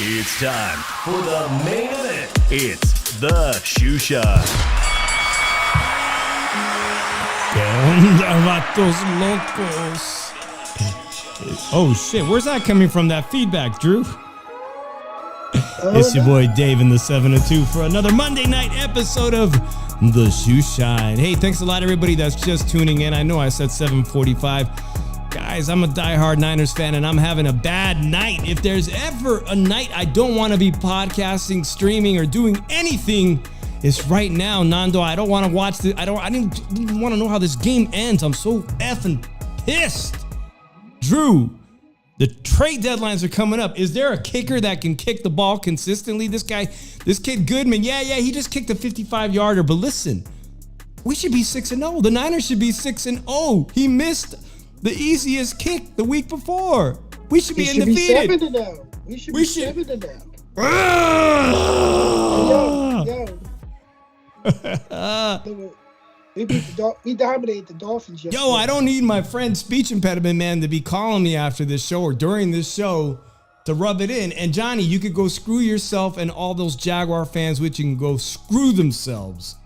It's time for the main event. It's the Shoe Shot. ¿Qué onda, vatos locos? Oh shit, where's that coming from, that feedback, Drew? It's your boy Dave in the 702 for another Monday night episode of The Shoe Shine. Hey, thanks a lot everybody that's just tuning in. I know I said 7:45. Guys, I'm a diehard Niners fan and I'm having a bad night. If there's ever a night I don't want to be podcasting, streaming, or doing anything, it's right now, Nando. I don't want to watch the. I didn't even want to know how this game ends. I'm so effing pissed. Drew, the trade deadlines are coming up. Is there a kicker that can kick the ball consistently? This kid Goodman, yeah, he just kicked a 55-yarder. But listen, we should be 6-0. The Niners should be 6-0. He missed the easiest kick the week before. We should be undefeated. We should be 7-0. We should be 7-0. We dominated the Dolphins yesterday. Yo, I don't need my friend speech impediment man to be calling me after this show or during this show to rub it in. And Johnny, you could go screw yourself, and all those Jaguar fans, which you can go screw themselves.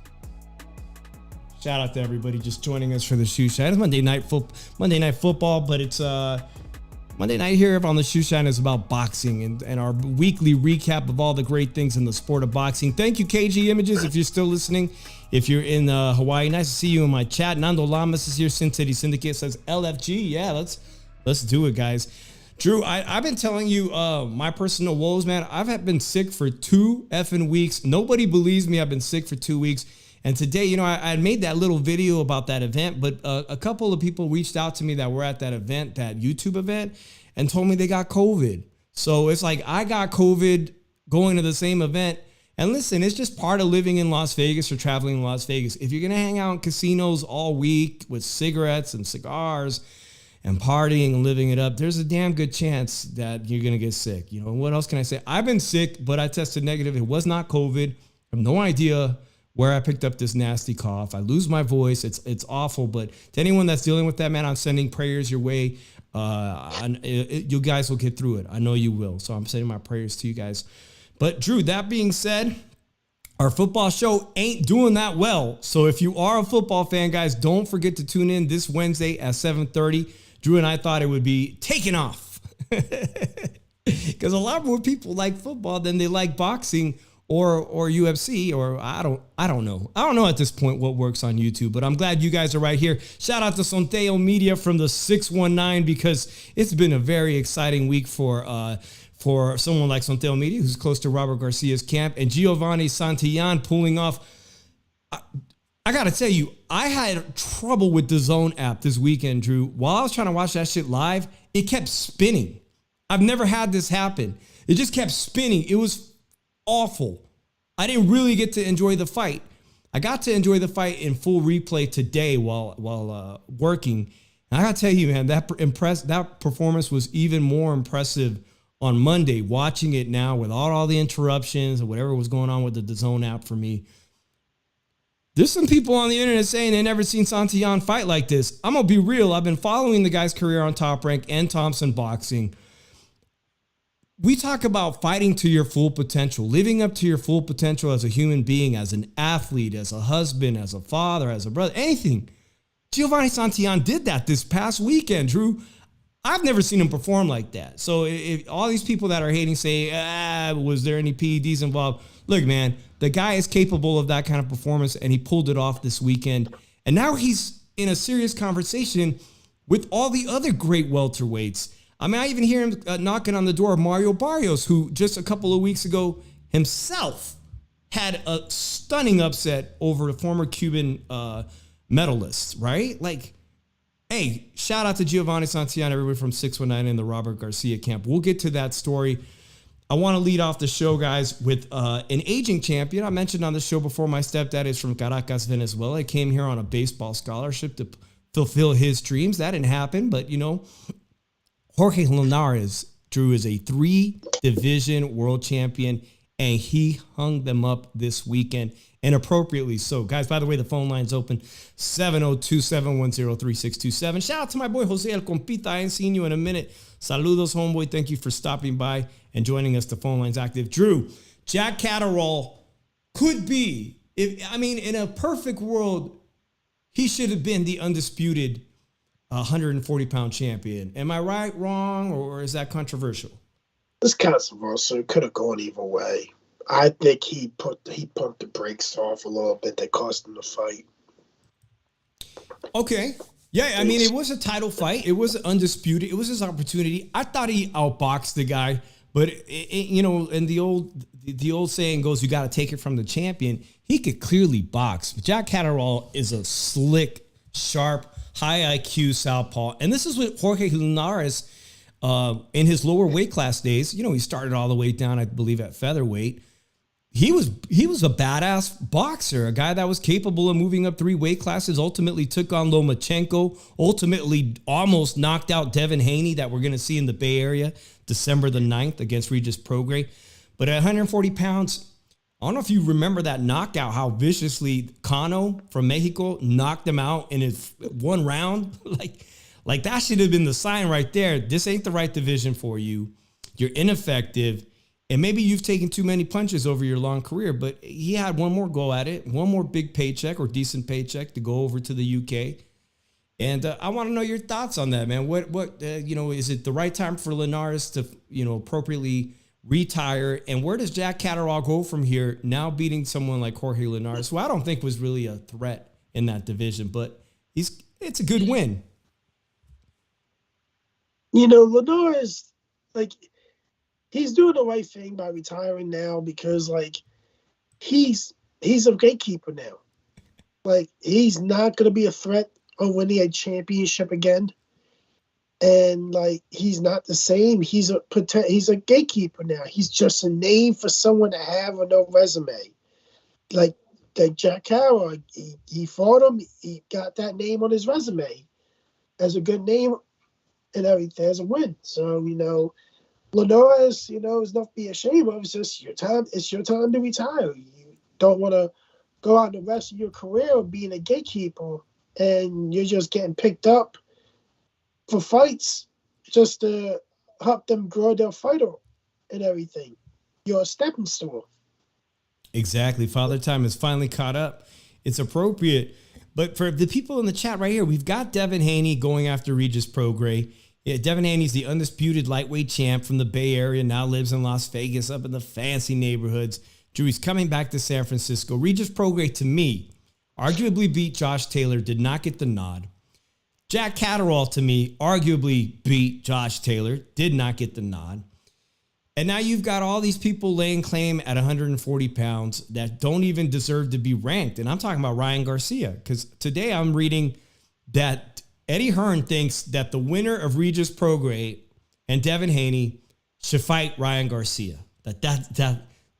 Shout out to everybody just joining us for the Shoe Shine. It's Monday night football, but it's Monday night here on the Shoe Shine is about boxing and our weekly recap of all the great things in the sport of boxing. Thank you, KG Images, if you're still listening. If you're in Hawaii, nice to see you in my chat. Nando Lamas is here. Sin City Syndicate says LFG. Yeah, let's do it, guys. Drew, I've been telling you my personal woes, man. I've been sick for 2 effing weeks. Nobody believes me. I've been sick for 2 weeks. And today, I had made that little video about that event, but a couple of people reached out to me that were at that event, that YouTube event, and told me they got COVID. So it's like I got COVID going to the same event. And listen, it's just part of living in Las Vegas or traveling in Las Vegas. If you're going to hang out in casinos all week with cigarettes and cigars and partying and living it up, there's a damn good chance that you're going to get sick. What else can I say? I've been sick, but I tested negative. It was not COVID. I have no idea where I picked up this nasty cough. I lose my voice. It's awful. But to anyone that's dealing with that, man, I'm sending prayers your way. You guys will get through it. I know you will. So I'm sending my prayers to you guys. But Drew, that being said, our football show ain't doing that well. So if you are a football fan, guys, don't forget to tune in this Wednesday at 7:30. Drew and I thought it would be taken off because a lot more people like football than they like boxing or UFC, or I don't know. I don't know at this point what works on YouTube, but I'm glad you guys are right here. Shout out to Sonteo Media from the 619 because it's been a very exciting week for someone like Sonteo Media, who's close to Robert Garcia's camp, and Giovanni Santillan pulling off. I got to tell you, I had trouble with the Zone app this weekend, Drew. While I was trying to watch that shit live, it kept spinning. I've never had this happen. It just kept spinning. It was awful. I didn't really get to enjoy the fight. I got to enjoy the fight in full replay today while working. And I got to tell you, man, that performance was even more impressive on Monday. Watching it now with all the interruptions or whatever was going on with the DAZN app for me. There's some people on the internet saying they never seen Santillan fight like this. I'm going to be real. I've been following the guy's career on Top Rank and Thompson Boxing. We talk about fighting to your full potential, living up to your full potential as a human being, as an athlete, as a husband, as a father, as a brother, anything. Giovanni Santillan did that this past weekend, Drew. I've never seen him perform like that. So if all these people that are hating say, was there any PEDs involved? Look, man, the guy is capable of that kind of performance, and he pulled it off this weekend. And now he's in a serious conversation with all the other great welterweights. I mean, I even hear him knocking on the door of Mario Barrios, who just a couple of weeks ago himself had a stunning upset over a former Cuban medalist, right? Like, hey, shout out to Giovanni Santillan, everybody from 619 in the Robert Garcia camp. We'll get to that story. I want to lead off the show, guys, with an aging champion. I mentioned on the show before, my stepdad is from Caracas, Venezuela. He came here on a baseball scholarship to fulfill his dreams. That didn't happen, but, Jorge Linares, Drew, is a 3-division world champion, and he hung them up this weekend, and appropriately so. Guys, by the way, the phone line's open, 702-710-3627. Shout out to my boy, Jose El Compita. I ain't seen you in a minute. Saludos, homeboy. Thank you for stopping by and joining us. The phone line's active. Drew, Jack Catterall could be, in a perfect world, he should have been the undisputed 140-pound champion. Am I right, wrong, or is that controversial? It's controversial. It could have gone either way. I think he pumped the brakes off a little bit. That cost him the fight. Okay. Yeah, it was a title fight. It was undisputed. It was his opportunity. I thought he outboxed the guy, but and the old saying goes, you got to take it from the champion. He could clearly box. Jack Catterall is a slick, sharp, high IQ southpaw, and this is what Jorge Linares, in his lower weight class days, he started all the way down, I believe, at featherweight. He was a badass boxer, a guy that was capable of moving up 3 weight classes, ultimately took on Lomachenko, ultimately almost knocked out Devin Haney, that we're going to see in the Bay Area December the 9th against Regis Prograis. But at 140 pounds, I don't know if you remember that knockout, how viciously Cano from Mexico knocked him out in his one round. Like that should have been the sign right there. This ain't the right division for you. You're ineffective. And maybe you've taken too many punches over your long career, but he had one more go at it, one more big paycheck or decent paycheck to go over to the UK. And I want to know your thoughts on that, man. What is it the right time for Linares to, appropriately retire? And where does Jack Catterall go from here, now beating someone like Jorge Linares, who I don't think was really a threat in that division, but it's a good win. Linares, he's doing the right thing by retiring now because, he's a gatekeeper now. He's not going to be a threat on winning a championship again. And, he's not the same. He's a gatekeeper now. He's just a name for someone to have on their resume. Like Jack Carroll, he fought him. He got that name on his resume as a good name and everything, as a win. So, Linares, is nothing to be ashamed of. It's just your time. It's your time to retire. You don't want to go out the rest of your career being a gatekeeper, and you're just getting picked up for fights just to help them grow their fighter and everything. You're a stepping stone. Exactly. Father Time has finally caught up. It's appropriate. But for the people in the chat right here, we've got Devin Haney going after Regis Prograis. Yeah, Devin Haney's the undisputed lightweight champ from the Bay Area, now lives in Las Vegas, up in the fancy neighborhoods. Drew, he's coming back to San Francisco. Regis Prograis, to me, arguably beat Josh Taylor, did not get the nod. Jack Catterall, to me, arguably beat Josh Taylor, did not get the nod. And now you've got all these people laying claim at 140 pounds that don't even deserve to be ranked. And I'm talking about Ryan Garcia, because today I'm reading that Eddie Hearn thinks that the winner of Regis Prograis and Devin Haney should fight Ryan Garcia.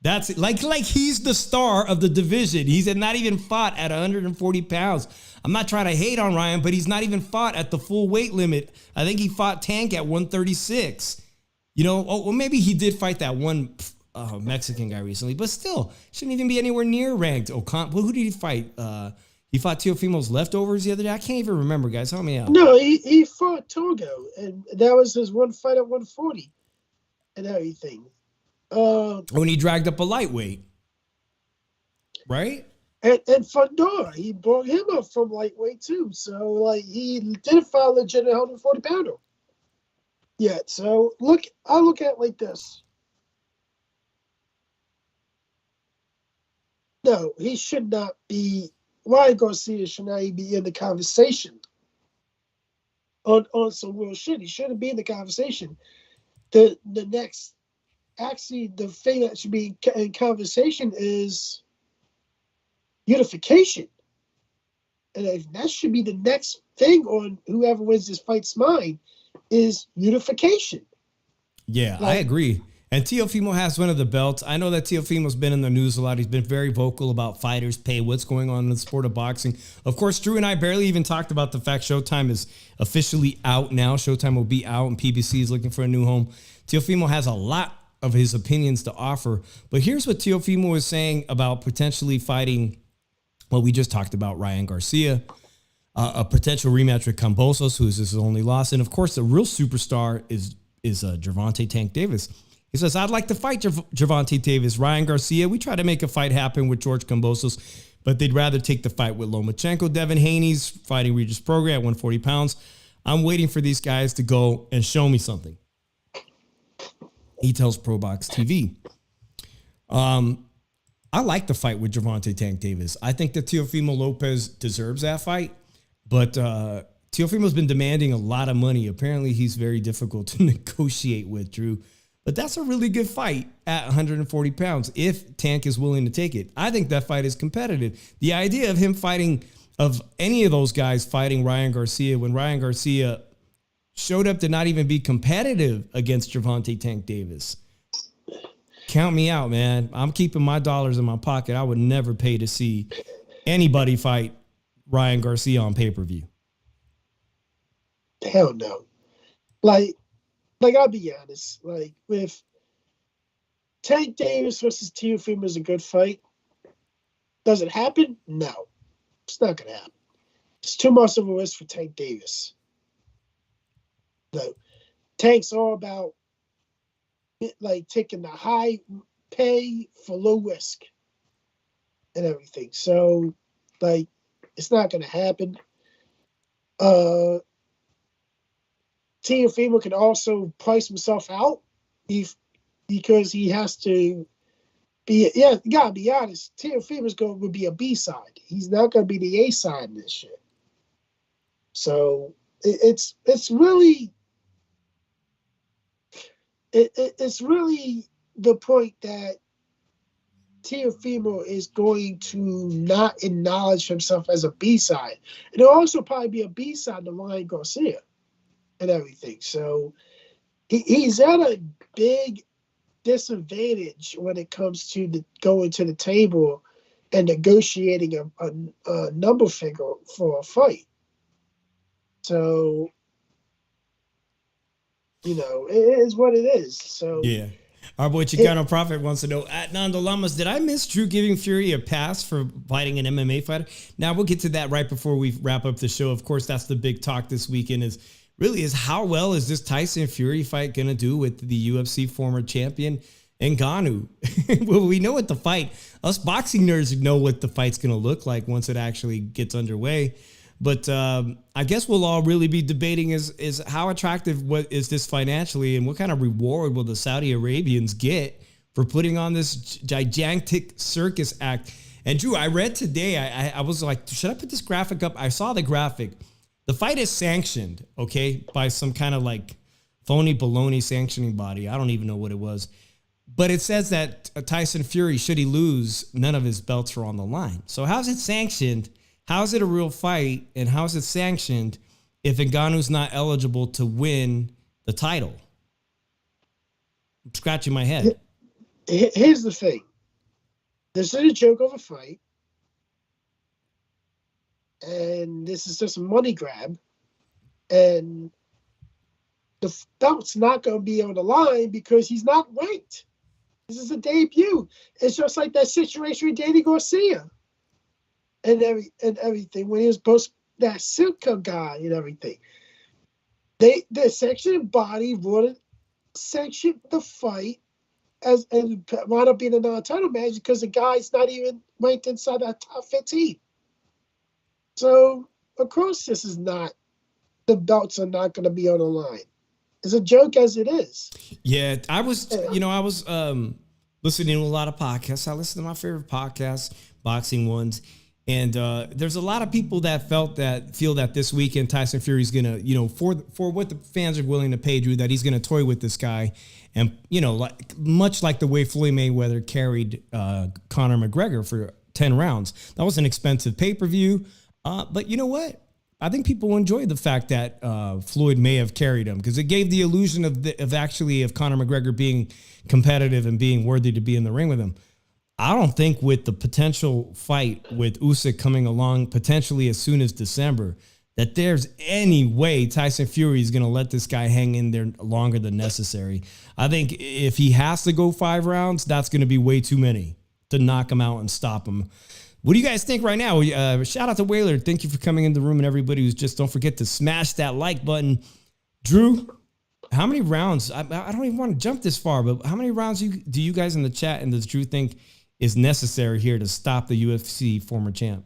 That's like he's the star of the division. He's not even fought at 140 pounds. I'm not trying to hate on Ryan, but he's not even fought at the full weight limit. I think he fought Tank at 136. Maybe he did fight that one Mexican guy recently, but still shouldn't even be anywhere near ranked. Who did he fight? He fought Teofimo's leftovers the other day. I can't even remember, guys. Help me out. No, he fought Togo, and that was his one fight at 140 and everything. When he dragged up a lightweight, right? And Fundora, he brought him up from lightweight too. So like he did file a legitimate 140 pounder. Yeah. So I look at it like this. No, he should not be. Ryan Garcia should not even be in the conversation on some real shit. He shouldn't be in the conversation. The next, actually, the thing that should be in conversation is unification. And that should be the next thing on whoever wins this fight's mind is unification. Yeah, I agree. And Teofimo has one of the belts. I know that Teofimo's been in the news a lot. He's been very vocal about fighters' pay, what's going on in the sport of boxing. Of course, Drew and I barely even talked about the fact Showtime is officially out now. Showtime will be out, and PBC is looking for a new home. Teofimo has a lot of his opinions to offer. But here's what Teofimo is saying about potentially fighting, well, we just talked about Ryan Garcia, a potential rematch with Kambosos, who is his only loss. And, of course, the real superstar is Gervonta Tank Davis. He says, I'd like to fight Gervonta Davis. Ryan Garcia, we tried to make a fight happen with George Kambosos, but they'd rather take the fight with Lomachenko. Devin Haney's fighting Regis Prograis at 140 pounds. I'm waiting for these guys to go and show me something. He tells ProBox TV. I like the fight with Gervonta Tank Davis. I think that Teofimo Lopez deserves that fight, but Teofimo's been demanding a lot of money. Apparently, he's very difficult to negotiate with, Drew. But that's a really good fight at 140 pounds if Tank is willing to take it. I think that fight is competitive. The idea of him fighting, of any of those guys fighting Ryan Garcia when Ryan Garcia showed up to not even be competitive against Gervonta Tank Davis. Count me out, man. I'm keeping my dollars in my pocket. I would never pay to see anybody fight Ryan Garcia on pay-per-view. Hell no. Like I'll be honest. Like, with Tank Davis versus Teofimo is a good fight. Does it happen? No. It's not going to happen. It's too much of a risk for Tank Davis. No. Tank's all about taking the high pay for low risk and everything. So, it's not going to happen. Teofimo can also price himself out because he has to be. Yeah, you gotta be honest. Teofimo's to be a B side. He's not going to be the A side in this shit. So it's really the point that Teofimo is going to not acknowledge himself as a B side, and it'll also probably be a B side to Ryan Garcia and everything. So he's at a big disadvantage when it comes to going to the table and negotiating a number figure for a fight. So, it is what it is. So yeah. Our boy Chicano Prophet wants to know, at Nando Lamas, did I miss Drew giving Fury a pass for fighting an MMA fighter? Now, we'll get to that right before we wrap up the show. Of course, that's the big talk this weekend is how well is this Tyson Fury fight going to do with the UFC former champion Ngannou? Well, we know what the fight, us boxing nerds know what the fight's going to look like once it actually gets underway. But I guess we'll all really be debating is how attractive what is this financially, and what kind of reward will the Saudi Arabians get for putting on this gigantic circus act. And Drew, I read today, I was like, should I put this graphic up? I saw the graphic. The fight is sanctioned, okay, by some kind of phony baloney sanctioning body. I don't even know what it was. But it says that Tyson Fury, should he lose, none of his belts are on the line. So how's it sanctioned? How is it a real fight? And how is it sanctioned if Ngannou's not eligible to win the title? I'm scratching my head. Here's the thing. This is a joke of a fight. And this is just a money grab. And the belt's not going to be on the line because he's not ranked. This is a debut. It's just like that situation with Danny Garcia and everything when he was post that Silka guy and everything. The sanctioning body would sanction the fight as and wound up being a non-title match because the guy's not even ranked inside that top 15. So of course this is not, the belts are not going to be on the line. It's a joke as it is. Yeah, I was listening to a lot of podcasts. I listen to my favorite podcasts, boxing ones. And there's a lot of people that feel that this weekend Tyson Fury's gonna, for what the fans are willing to pay, Drew, that he's gonna toy with this guy, and much like the way Floyd Mayweather carried Conor McGregor for 10 rounds. That was an expensive pay-per-view, but you know what? I think people enjoyed the fact that Floyd may have carried him because it gave the illusion of Conor McGregor being competitive and being worthy to be in the ring with him. I don't think with the potential fight with Usyk coming along potentially as soon as December that there's any way Tyson Fury is going to let this guy hang in there longer than necessary. I think if he has to go 5 rounds, that's going to be way too many to knock him out and stop him. What do you guys think right now? Shout out to Whaler. Thank you for coming in the room, and everybody who's just, don't forget to smash that like button. Drew, how many rounds? I don't even want to jump this far, but how many rounds do you guys in the chat and does Drew think is necessary here to stop the UFC former champ?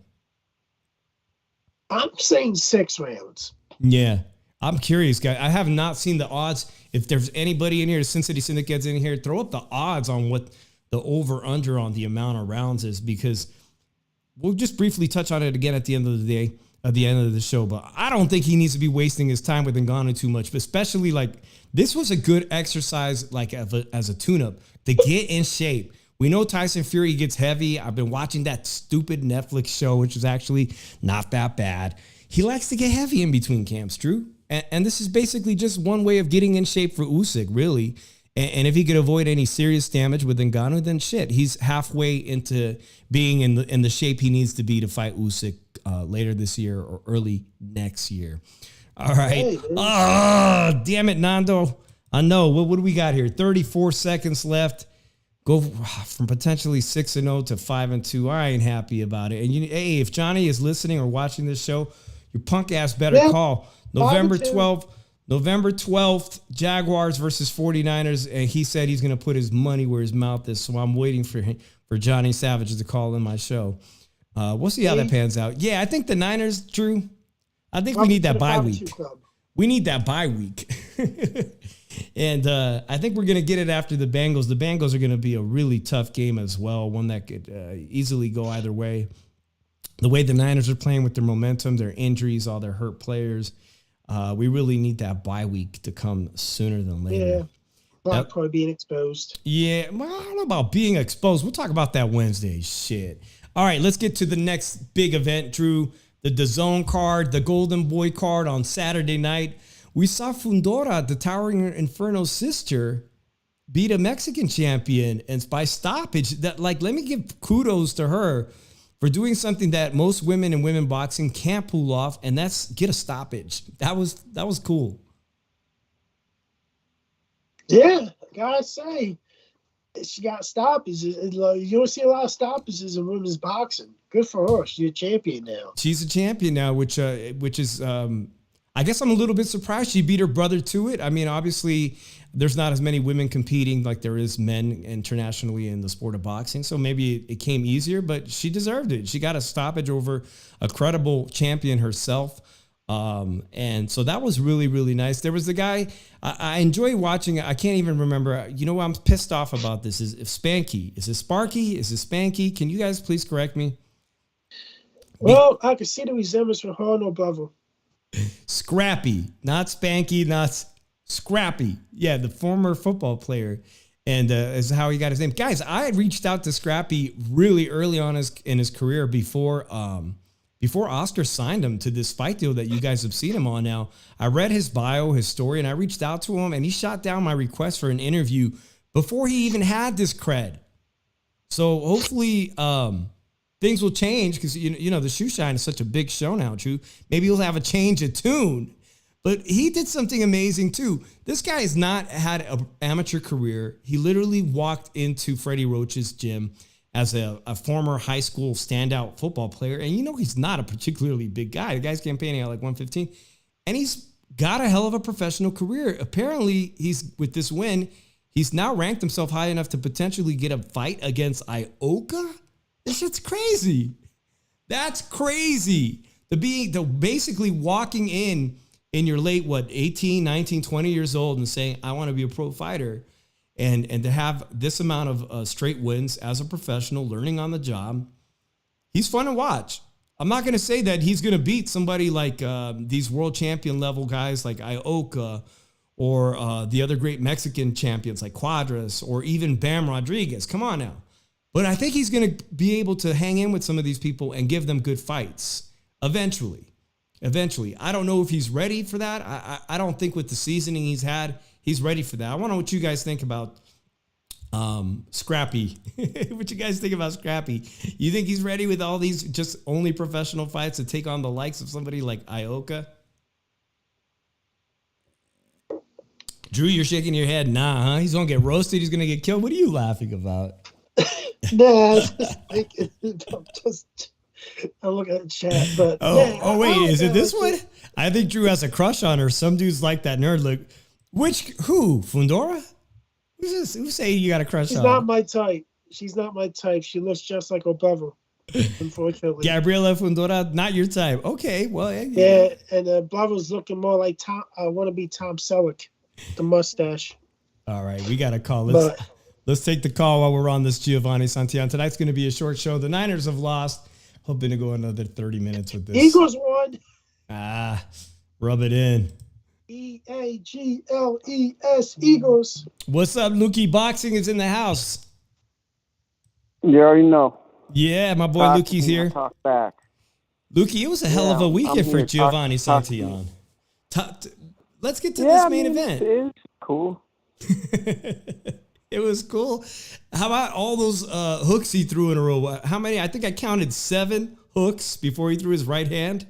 I'm saying 6 rounds. Yeah. I'm curious, guys. I have not seen the odds. If there's anybody in here, Sin City Syndicate's in here, throw up the odds on what the over-under on the amount of rounds is, because we'll just briefly touch on it again at the end of the day, at the end of the show. But I don't think he needs to be wasting his time with Ngannou too much, but especially this was a good exercise as a tune-up to get in shape. We know Tyson Fury gets heavy. I've been watching that stupid Netflix show, which is actually not that bad. He likes to get heavy in between camps, Drew. And this is basically just one way of getting in shape for Usyk, really. And if he could avoid any serious damage with Ngannou, then shit, he's halfway into being in the shape he needs to be to fight Usyk later this year or early next year. All right. Oh, damn it, Nando. I know. What do we got here? 34 seconds left. Go from potentially 6-0 to 5-2. I ain't happy about it. And hey, if Johnny is listening or watching this show, your punk ass better call November 12th, Jaguars versus 49ers. And he said he's going to put his money where his mouth is. So I'm waiting for Johnny Savage to call in my show. We'll see how that pans out. Yeah, I think the Niners, Drew, I think we need that bye week. We need that bye week. And I think we're going to get it after the Bengals. The Bengals are going to be a really tough game as well, one that could easily go either way. The way the Niners are playing with their momentum, their injuries, all their hurt players, we really need that bye week to come sooner than later. Yeah, Black probably being exposed. Yeah, well, I don't know about being exposed. We'll talk about that Wednesday. Shit. All right, let's get to the next big event, Drew. The DAZN card, the Golden Boy card on Saturday night. We saw Fundora, the Towering Inferno's sister, beat a Mexican champion and by stoppage. Let me give kudos to her for doing something that most women in women boxing can't pull off, and that's get a stoppage. That was cool. Yeah, I gotta say, she got stoppages. You don't see a lot of stoppages in women's boxing. Good for her. She's a champion now. She's a champion now, which is. I guess I'm a little bit surprised she beat her brother to it. I mean, obviously, there's not as many women competing like there is men internationally in the sport of boxing. So maybe it came easier, but she deserved it. She got a stoppage over a credible champion herself. And so that was really, really nice. There was the guy, I enjoy watching. I can't even remember. I'm pissed off about this. Is Spanky? Is it Sparky? Is it Spanky? Can you guys please correct me? Well, I can see the resemblance from her and her brother. Scrappy, not Spanky, not Scrappy. Yeah, the former football player, and is how he got his name. Guys, I had reached out to Scrappy really early on in his career before Oscar signed him to this fight deal that you guys have seen him on now. I read his bio, his story, and I reached out to him, and he shot down my request for an interview before he even had this cred. So hopefully, things will change because, the Shoe Shine is such a big show now, Drew. Maybe he'll have a change of tune. But he did something amazing, too. This guy has not had an amateur career. He literally walked into Freddie Roach's gym as a former high school standout football player. And he's not a particularly big guy. The guy's campaigning at like 115. And he's got a hell of a professional career. Apparently, with this win, He's now ranked himself high enough to potentially get a fight against Ioka. This shit's crazy. That's crazy. The basically walking in your late, 18, 19, 20 years old and saying, I want to be a pro fighter. And to have this amount of straight wins as a professional, learning on the job, he's fun to watch. I'm not going to say that he's going to beat somebody like these world champion level guys like Ioka or the other great Mexican champions like Cuadras or even Bam Rodriguez. Come on now. But I think he's going to be able to hang in with some of these people and give them good fights eventually. I don't know if he's ready for that. I don't think with the seasoning he's had, he's ready for that. I want to know what you guys think about Scrappy. What you guys think about Scrappy? You think he's ready with all these just only professional fights to take on the likes of somebody like Ioka? Drew, you're shaking your head. Nah, huh? He's going to get roasted. He's going to get killed. What are you laughing about? Nah, I'm looking at the chat, but wait, is it this one? I think Drew has a crush on her. Some dudes like that nerd look. Who? Fundora? Who's this? Who's saying you got a crush on? She's not my type. She's not my type. She looks just like her brother, unfortunately. Gabriela Fundora, not your type. Okay, well, yeah, and brother's looking more like Tom. I want to be Tom Selleck, the mustache. All right, we got a call. Let's take the call while we're on this Giovanni Santillan. Tonight's going to be a short show. The Niners have lost. Hoping to go another 30 minutes with this. Eagles won. Rub it in. Eagles, Eagles. What's up, Lukey? Boxing is in the house. You already know. Yeah, my boy Lukey's here. Talk back. Lukey, it was a hell of a weekend for Giovanni Santillan. Let's get to this main event. It's cool. It was cool. How about all those hooks he threw in a row? How many? I think I counted 7 hooks before he threw his right hand.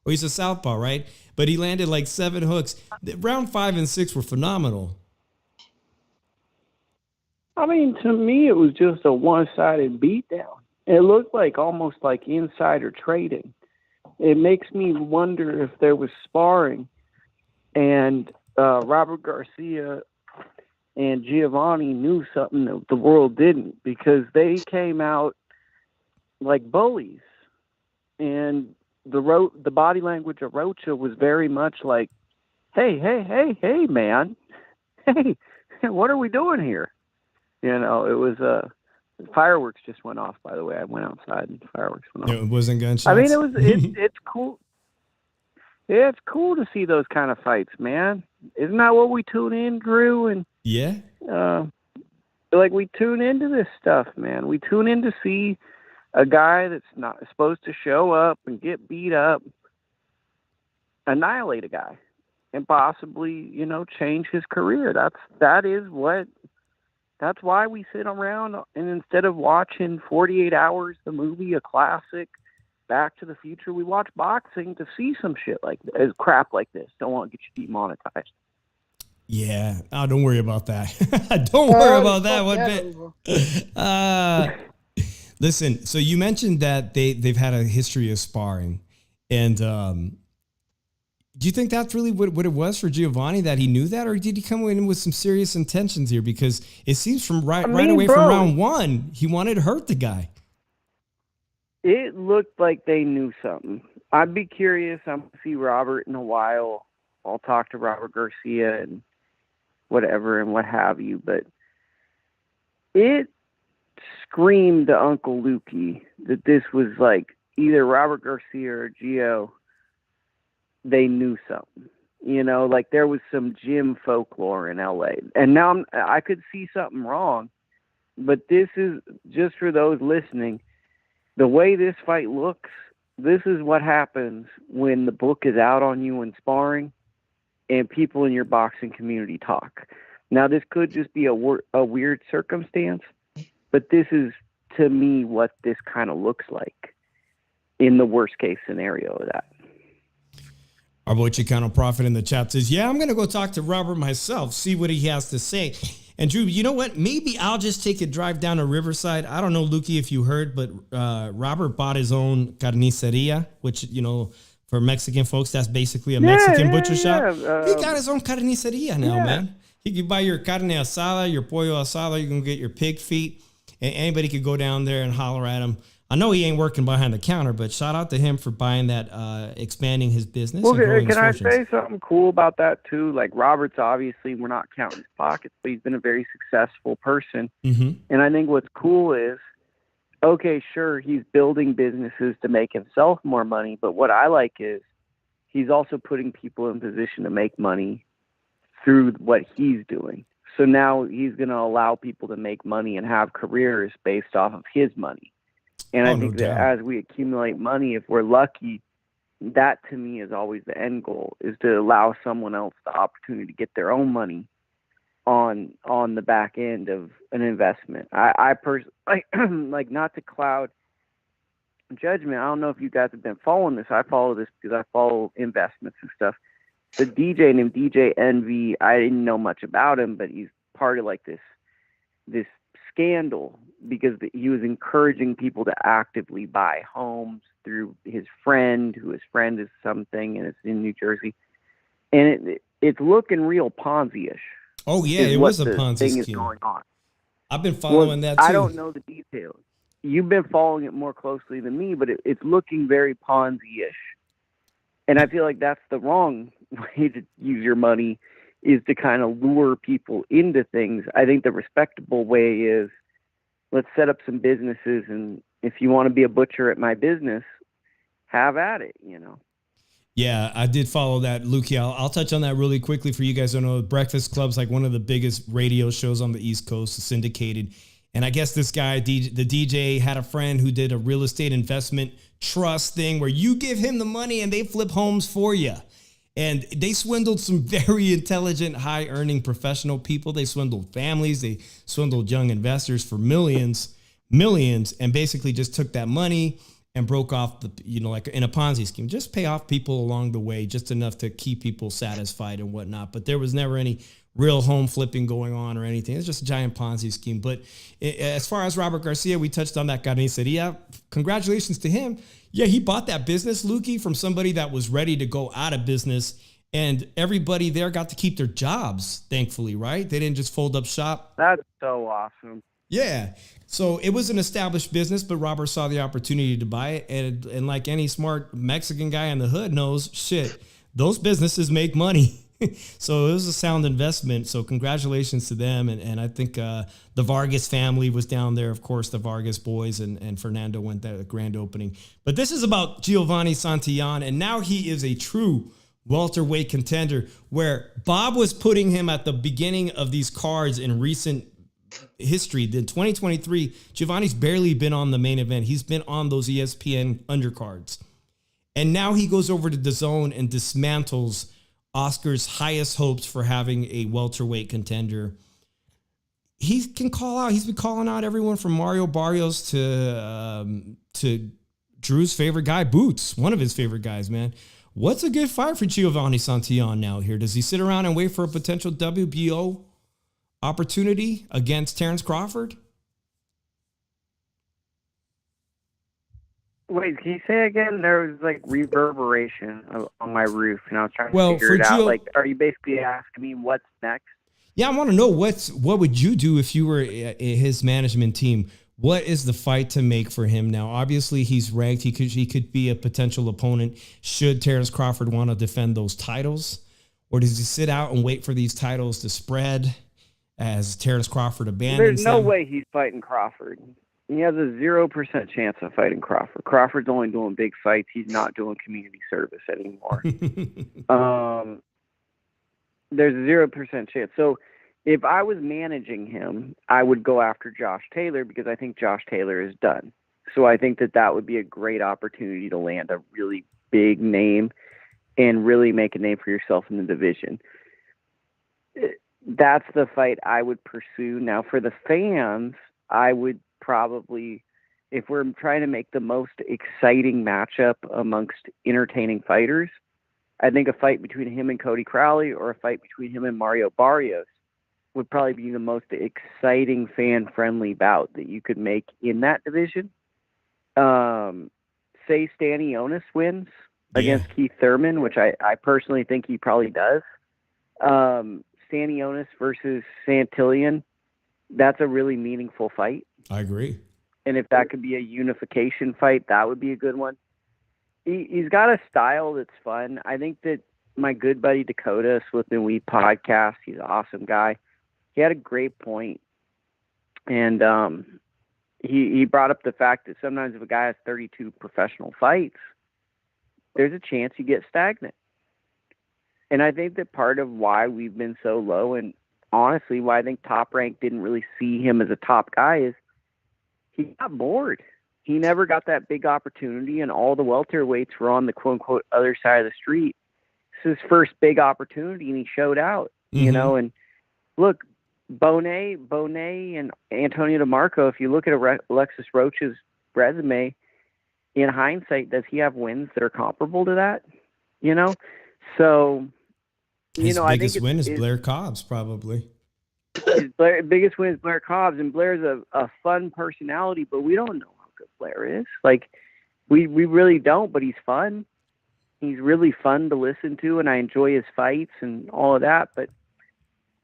Or he's a southpaw, right? But he landed like 7 hooks. Round 5 and 6 were phenomenal. I mean, to me, it was just a one-sided beatdown. It looked like almost like insider trading. It makes me wonder if there was sparring and Robert Garcia and Giovanni knew something that the world didn't, because they came out like bullies. And the body language of Rocha was very much like, hey, man. Hey, what are we doing here? You know, it was fireworks just went off, by the way. I went outside and fireworks went off. It wasn't gunshots? I mean, it's cool. Yeah, it's cool to see those kind of fights, man. Isn't that what we tune in, Drew? And yeah. Like, we tune into this stuff, man. We tune in to see a guy that's not supposed to show up and get beat up, annihilate a guy, and possibly, you know, change his career. That's why we sit around and instead of watching 48 Hours, the movie, a classic, Back to the Future, we watch boxing to see some shit like this, crap like this. Don't want to get you demonetized. Yeah. Oh, don't worry about that. Don't worry about that one bit. Listen, so you mentioned that they've had a history of sparring. And do you think that's really what it was for Giovanni, that he knew that? Or did he come in with some serious intentions here? Because it seems from right away from round 1, he wanted to hurt the guy. It looked like they knew something. I'd be curious. I'm going to see Robert in a while. I'll talk to Robert Garcia and whatever and what have you. But it screamed to Uncle Lukey that this was like either Robert Garcia or Gio. They knew something. You know, like there was some gym folklore in LA. And now I could see something wrong. But this is, just for those listening, the way this fight looks, this is what happens when the book is out on you in sparring and people in your boxing community talk. Now, this could just be a weird circumstance, but this is, to me, what this kind of looks like in the worst case scenario of that. Our boy Chicano Prophet in the chat says, yeah, I'm going to go talk to Robert myself, see what he has to say. And Drew, you know what? Maybe I'll just take a drive down to Riverside. I don't know, Lukey, if you heard, but Robert bought his own carniceria, which, you know, for Mexican folks, that's basically a Mexican butcher shop. He got his own carniceria now, man. He could buy your carne asada, your pollo asada. You can get your pig feet, and anybody could go down there and holler at him. I know he ain't working behind the counter, but shout out to him for buying that, expanding his business Well, and growing his can I fortunes. say something cool about that too? Like Robert's obviously, we're not counting his pockets, but he's been a very successful person. Mm-hmm. And I think what's cool is, okay, sure, he's building businesses to make himself more money, but what I like is he's also putting people in position to make money through what he's doing. So now he's going to allow people to make money and have careers based off of his money. And I think that as we accumulate money, if we're lucky, that to me is always the end goal, is to allow someone else the opportunity to get their own money on the back end of an investment. I personally, like, not to cloud judgment. I don't know if you guys have been following this. I follow this because I follow investments and stuff. The DJ named DJ Envy, I didn't know much about him, but he's part of like this scandal because he was encouraging people to actively buy homes through his friend, who his friend is something, and it's in New Jersey. And it's looking real Ponzi-ish. Oh yeah, it was a Ponzi thing scheme. is going on. I've been following that too. I don't know the details. You've been following it more closely than me, but it's looking very Ponzi-ish. And I feel like that's the wrong way to use your money, is to kind of lure people into things. I think the respectable way is, let's set up some businesses, and if you want to be a butcher at my business, have at it, you know. Yeah, I did follow that, Lukey. I'll touch on that really quickly for you guys who don't know. Breakfast Club's like one of the biggest radio shows on the East Coast, syndicated. And I guess this guy, the DJ, had a friend who did a real estate investment trust thing where you give him the money and they flip homes for you. And they swindled some very intelligent, high-earning professional people. They swindled families. They swindled young investors for millions, and basically just took that money and broke off like in a Ponzi scheme. Just pay off people along the way, just enough to keep people satisfied and whatnot. But there was never any real home flipping going on or anything. It's just a giant Ponzi scheme. But as far as Robert Garcia, we touched on that guy, and he said, yeah, congratulations to him. Yeah, he bought that business, Lukey, from somebody that was ready to go out of business, and everybody there got to keep their jobs, thankfully, right? They didn't just fold up shop. That's so awesome. Yeah. So it was an established business, but Robert saw the opportunity to buy it. And like any smart Mexican guy in the hood knows, shit, those businesses make money. So it was a sound investment. So congratulations to them. And I think the Vargas family was down there. Of course, the Vargas boys and Fernando went to the grand opening. But this is about Giovanni Santillan. And now he is a true welterweight contender, where Bob was putting him at the beginning of these cards in recent history. In 2023, Giovanni's barely been on the main event. He's been on those ESPN undercards. And now he goes over to DAZN and dismantles Oscar's highest hopes for having a welterweight contender. He can call out. He's been calling out everyone from Mario Barrios to Drew's favorite guy, Boots, one of his favorite guys, man. What's a good fight for Giovanni Santillan now here? Does he sit around and wait for a potential WBO opportunity against Terrence Crawford? Wait, can you say again? There was like reverberation on my roof, and I was trying to figure it out. Like, are you basically asking me what's next? Yeah, I want to know what would you do if you were his management team? What is the fight to make for him now? Obviously, he's ranked. He could be a potential opponent should Terrence Crawford want to defend those titles, or does he sit out and wait for these titles to spread as Terrence Crawford abandons There's no them? way he's fighting Crawford. He has a 0% chance of fighting Crawford. Crawford's only doing big fights. He's not doing community service anymore. There's a 0% chance. So if I was managing him, I would go after Josh Taylor because I think Josh Taylor is done. So I think that would be a great opportunity to land a really big name and really make a name for yourself in the division. That's the fight I would pursue. Now, for the fans, I would probably, if we're trying to make the most exciting matchup amongst entertaining fighters, I think a fight between him and Cody Crowley or a fight between him and Mario Barrios would probably be the most exciting, fan-friendly bout that you could make in that division. Say Stanionis wins against Keith Thurman, which I personally think he probably does. Stanionis versus Santillan, that's a really meaningful fight. I agree. And if that could be a unification fight, that would be a good one. He's got a style that's fun. I think that my good buddy Dakota, Swift and Weed podcast, he's an awesome guy. He had a great point. And he brought up the fact that sometimes if a guy has 32 professional fights, there's a chance you get stagnant. And I think that part of why we've been so low, and honestly why I think Top Rank didn't really see him as a top guy, is he got bored. He never got that big opportunity, and all the welterweights were on the quote-unquote other side of the street. This is his first big opportunity, and he showed out, you know. And look, Bonet and Antonio DeMarco, if you look at Alexis Roach's resume, in hindsight, does he have wins that are comparable to that? You know? So, his biggest win is Blair Cobbs, probably. His biggest win is Blair Cobbs, and Blair's a fun personality, but we don't know how good Blair is. Like, we really don't, but he's fun. He's really fun to listen to, and I enjoy his fights and all of that. But,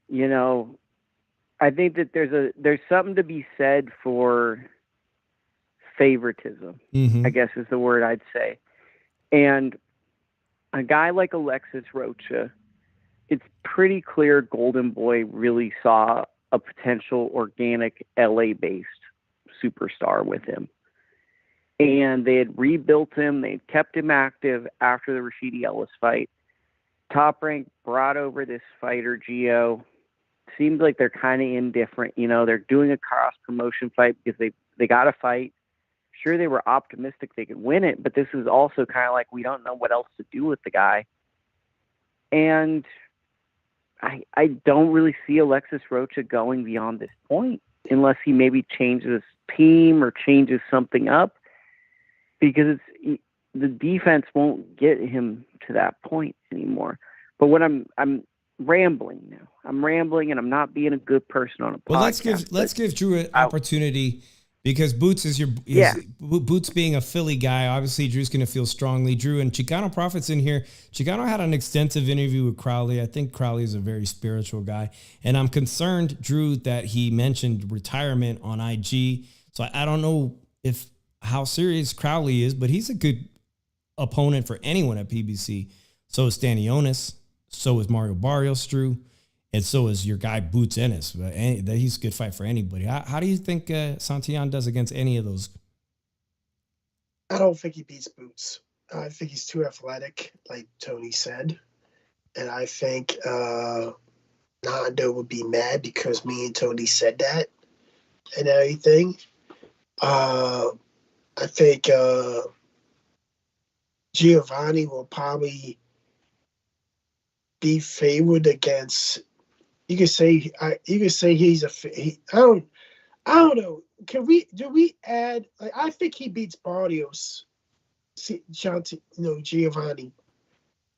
you know, I think that there's something to be said for favoritism, I guess is the word I'd say. And a guy like Alexis Rocha, it's pretty clear Golden Boy really saw a potential organic LA-based superstar with him. And they had rebuilt him. They had kept him active after the Rashidi Ellis fight. Top Rank brought over this fighter, Gio. Seems like they're kind of indifferent. You know, they're doing a cross-promotion fight because they got to fight. Sure, they were optimistic they could win it, but this is also kind of like we don't know what else to do with the guy. And I don't really see Alexis Rocha going beyond this point unless he maybe changes team or changes something up, because the defense won't get him to that point anymore. But what I'm rambling now. I'm rambling, and I'm not being a good person on a podcast. Well, let's give Drew an opportunity, because Boots is Boots being a Philly guy. Obviously, Drew's going to feel strongly. Drew and Chicano Prophet's in here. Chicano had an extensive interview with Crowley. I think Crowley is a very spiritual guy, and I'm concerned, Drew, that he mentioned retirement on IG. So I don't know how serious Crowley is, but he's a good opponent for anyone at PBC. So is Stanionis. So is Mario Barrios, Drew. And so is your guy Boots Ennis. He's a good fight for anybody. How do you think Santillan does against any of those? I don't think he beats Boots. I think he's too athletic, like Tony said. And I think Nando would be mad because me and Tony said that and everything. I think Giovanni will probably be favored against. You could say he's I don't know. Do we add? Like, I think he beats Barrios. Giovanni.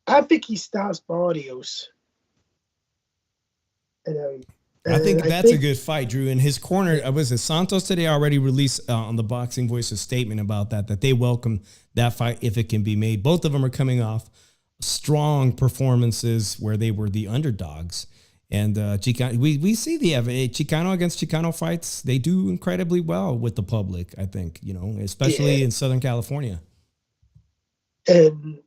I think he stops Barrios. I think that's a good fight, Drew. In his corner, was it Santos today already released on the Boxing Voice a statement about that they welcome that fight if it can be made. Both of them are coming off strong performances where they were the underdogs. And Chicano, we see the Chicano against Chicano fights. They do incredibly well with the public, I think, especially in Southern California. And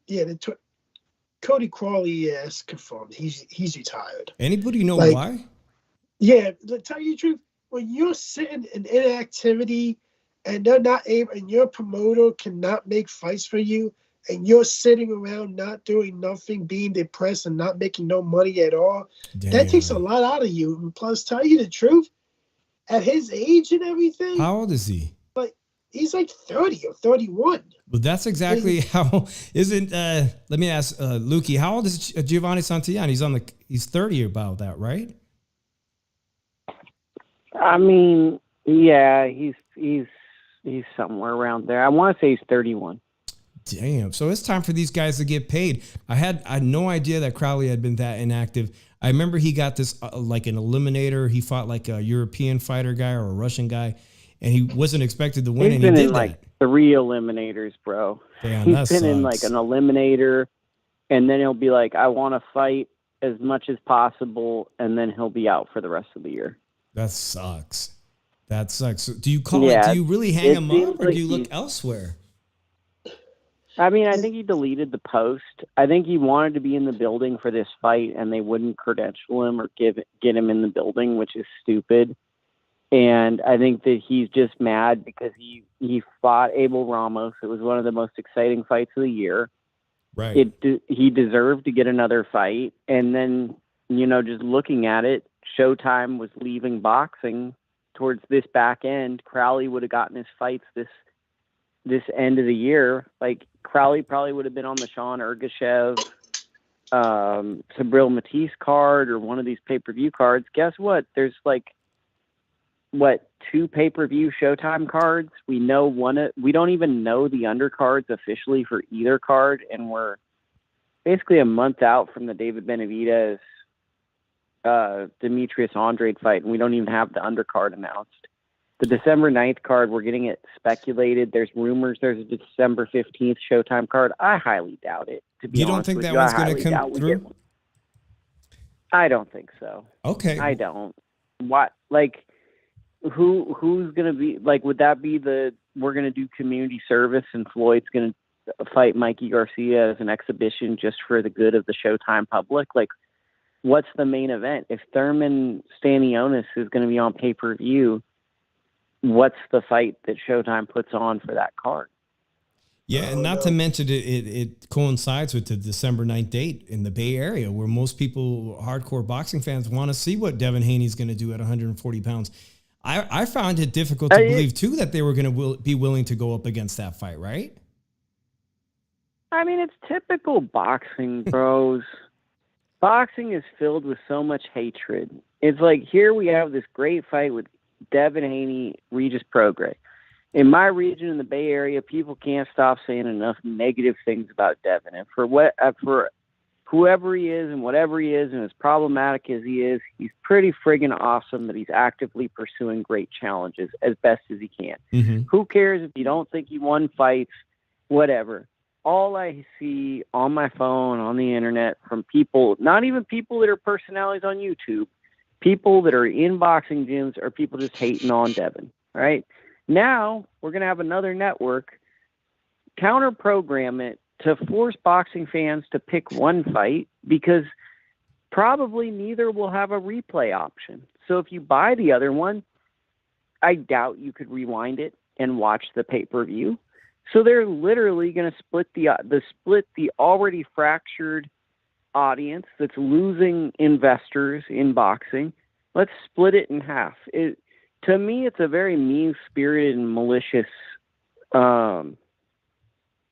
Cody Crawley is confirmed. He's retired. Anybody know why? Yeah, to tell you the truth, when you're sitting in inactivity and they're not able, and your promoter cannot make fights for you, and you're sitting around not doing nothing, being depressed and not making no money at all, that takes a lot out of you. And plus, tell you the truth, at his age and everything. How old is he? He's like 30 or 31. Well, that's exactly how. Isn't? Let me ask Lukey. How old is Giovanni Santillan? He's 30 about that, right? I mean, yeah, he's somewhere around there. I want to say he's 31. Damn. So it's time for these guys to get paid. I had no idea that Crowley had been that inactive. I remember he got this like an eliminator. He fought like a European fighter guy or a Russian guy, and he wasn't expected to win. He's and been he did in that. like 3 eliminators, bro. Damn, he's been in like an eliminator, and then he'll be like, I want to fight as much as possible, and then he'll be out for the rest of the year. That sucks. That sucks. So do you call Yeah, it? Do you really hang it him seems up, or like do you look he's- elsewhere? I mean, I think he deleted the post. I think he wanted to be in the building for this fight, and they wouldn't credential him or get him in the building, which is stupid. And I think that he's just mad because he fought Abel Ramos. It was one of the most exciting fights of the year. Right. He deserved to get another fight. And then, just looking at it, Showtime was leaving boxing towards this back end. Crowley would have gotten his fights this end of the year. Like, Crowley probably would have been on the Sean Ergashev, Sabril Matisse card or one of these pay-per-view cards. Guess what? There's two pay-per-view Showtime cards. We know we don't even know the undercards officially for either card, and we're basically a month out from the David Benavidez Demetrius Andrade fight, and we don't even have the undercard announced. The December 9th card, we're getting it speculated. There's rumors there's a December 15th Showtime card. I highly doubt it, to be You don't honest think with that you. one's I going highly to doubt come we through? get one. I don't think so. Okay. I don't. What, like, who's going to be, like, would that be we're going to do community service and Floyd's going to fight Mikey Garcia as an exhibition just for the good of the Showtime public? Like, what's the main event? If Thurman Stanionis is going to be on pay-per-view, what's the fight that Showtime puts on for that card? Yeah, and not to mention it coincides with the December 9th date in the Bay Area, where most people, hardcore boxing fans, want to see what Devin Haney's going to do at 140 pounds. I found it difficult to believe, too, that they were going to be willing to go up against that fight, right? I mean, it's typical boxing, bros. Boxing is filled with so much hatred. It's like, here we have this great fight with Devin Haney, Regis Prograis. In my region, in the Bay Area, people can't stop saying enough negative things about Devin. And for whoever he is and whatever he is, and as problematic as he is, he's pretty friggin' awesome that he's actively pursuing great challenges as best as he can. Mm-hmm. Who cares if you don't think he won fights, whatever. All I see on my phone, on the internet, from people, not even people that are personalities on YouTube, people that are in boxing gyms, are people just hating on Devin, right? Now we're going to have another network counter-program it to force boxing fans to pick one fight, because probably neither will have a replay option. So if you buy the other one, I doubt you could rewind it and watch the pay-per-view. So they're literally going to split the already fractured audience that's losing investors in boxing. Let's split it in half. To me, it's a very mean-spirited and malicious,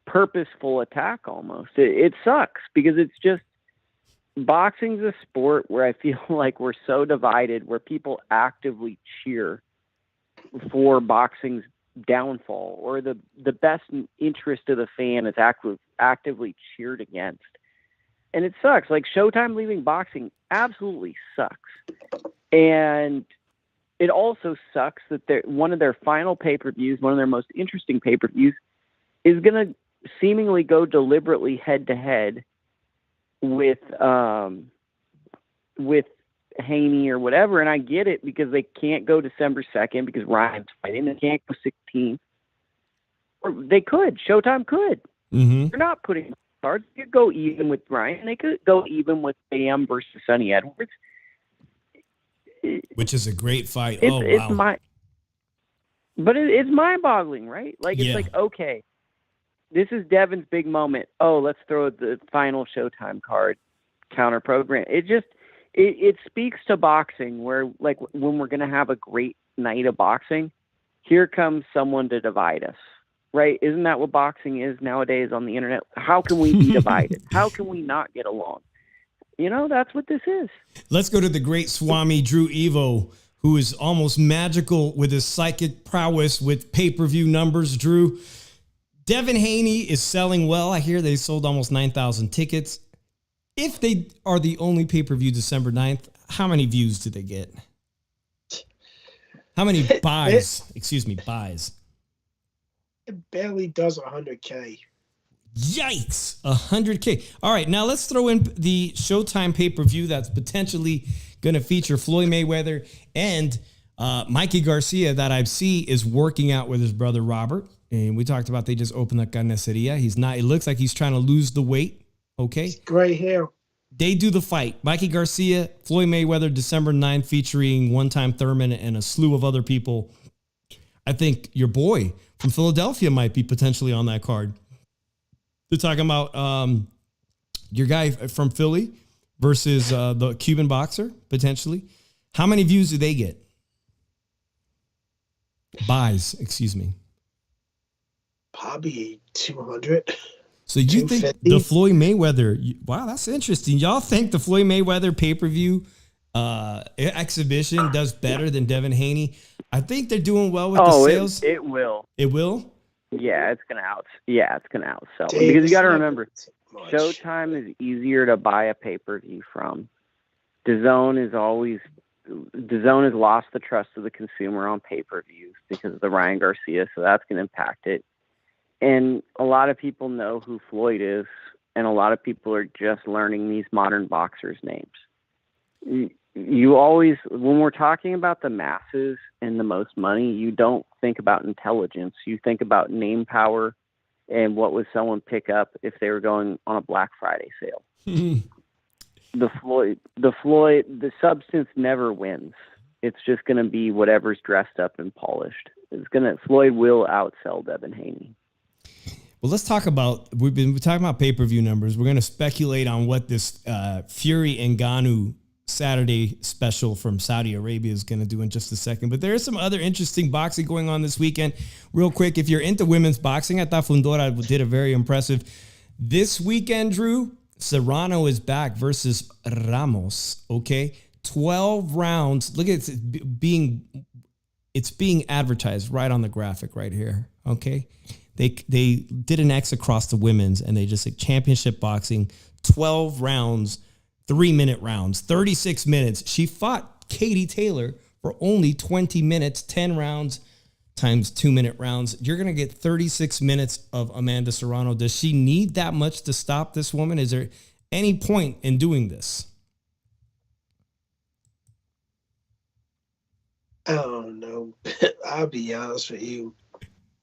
purposeful attack almost. It sucks because it's just, boxing's a sport where I feel like we're so divided, where people actively cheer for boxing's downfall, or the best interest of the fan is actively cheered against. And it sucks. Like, Showtime leaving boxing absolutely sucks. And it also sucks that one of their final pay-per-views, one of their most interesting pay-per-views, is going to seemingly go deliberately head-to-head with Haney or whatever. And I get it, because they can't go December 2nd because Ryan's fighting. They can't go 16th. Or they could. Showtime could. Mm-hmm. They're not putting cards. They could go even with Ryan. They could go even with Bam versus Sonny Edwards. Which is a great fight. It's mind-boggling, right? Like, it's like, okay, this is Devin's big moment. Oh, let's throw the final Showtime card counter program. It speaks to boxing, where, like, when we're going to have a great night of boxing, here comes someone to divide us, right? Isn't that what boxing is nowadays on the internet? How can we be divided? How can we not get along? That's what this is. Let's go to the great Swami Drew Evo, who is almost magical with his psychic prowess with pay-per-view numbers. Drew, Devin Haney is selling well. I hear they sold almost 9,000 tickets. If they are the only pay-per-view December 9th, how many views do they get? How many buys? Buys. It barely does 100K. Yikes, 100K. All right, now let's throw in the Showtime pay-per-view that's potentially going to feature Floyd Mayweather and Mikey Garcia that I see is working out with his brother Robert. And we talked about they just opened up Carniceria. He's not, it looks like he's trying to lose the weight. Okay. Gray hair. They do the fight. Mikey Garcia, Floyd Mayweather, December 9th, featuring One-Time Thurman and a slew of other people. I think your boy from Philadelphia might be potentially on that card. They're talking about your guy from Philly versus the Cuban boxer, potentially. How many views do they get? Buys, excuse me. Probably 200. So you think the Floyd Mayweather, wow, that's interesting. Y'all think the Floyd Mayweather pay-per-view exhibition does better than Devin Haney? I think they're doing well with the sales. It will. It will? Yeah, it's gonna outsell. Because you got to remember, Showtime is easier to buy a pay-per-view from. DAZN has lost the trust of the consumer on pay-per-views because of the Ryan Garcia, so that's going to impact it. And a lot of people know who Floyd is, and a lot of people are just learning these modern boxers' names. You always, when we're talking about the masses and the most money, you don't think about intelligence. You think about name power and what would someone pick up if they were going on a Black Friday sale. The substance never wins. It's just going to be whatever's dressed up and polished. Floyd will outsell Devin Haney. Well, let's talk about, we're talking about pay-per-view numbers. We're going to speculate on what this Fury and Ngannou Saturday special from Saudi Arabia is going to do in just a second. But there is some other interesting boxing going on this weekend. Real quick, if you're into women's boxing, I thought Fundora did a very impressive. This weekend, Drew, Serrano is back versus Ramos, okay? 12 rounds. Look at it it's being advertised right on the graphic right here, okay? They did an X across the women's, and they just said championship boxing, 12 rounds, 3-minute rounds, 36 minutes. She fought Katie Taylor for only 20 minutes, 10 rounds times 2-minute rounds. You're going to get 36 minutes of Amanda Serrano. Does she need that much to stop this woman? Is there any point in doing this? I don't know. I'll be honest with you.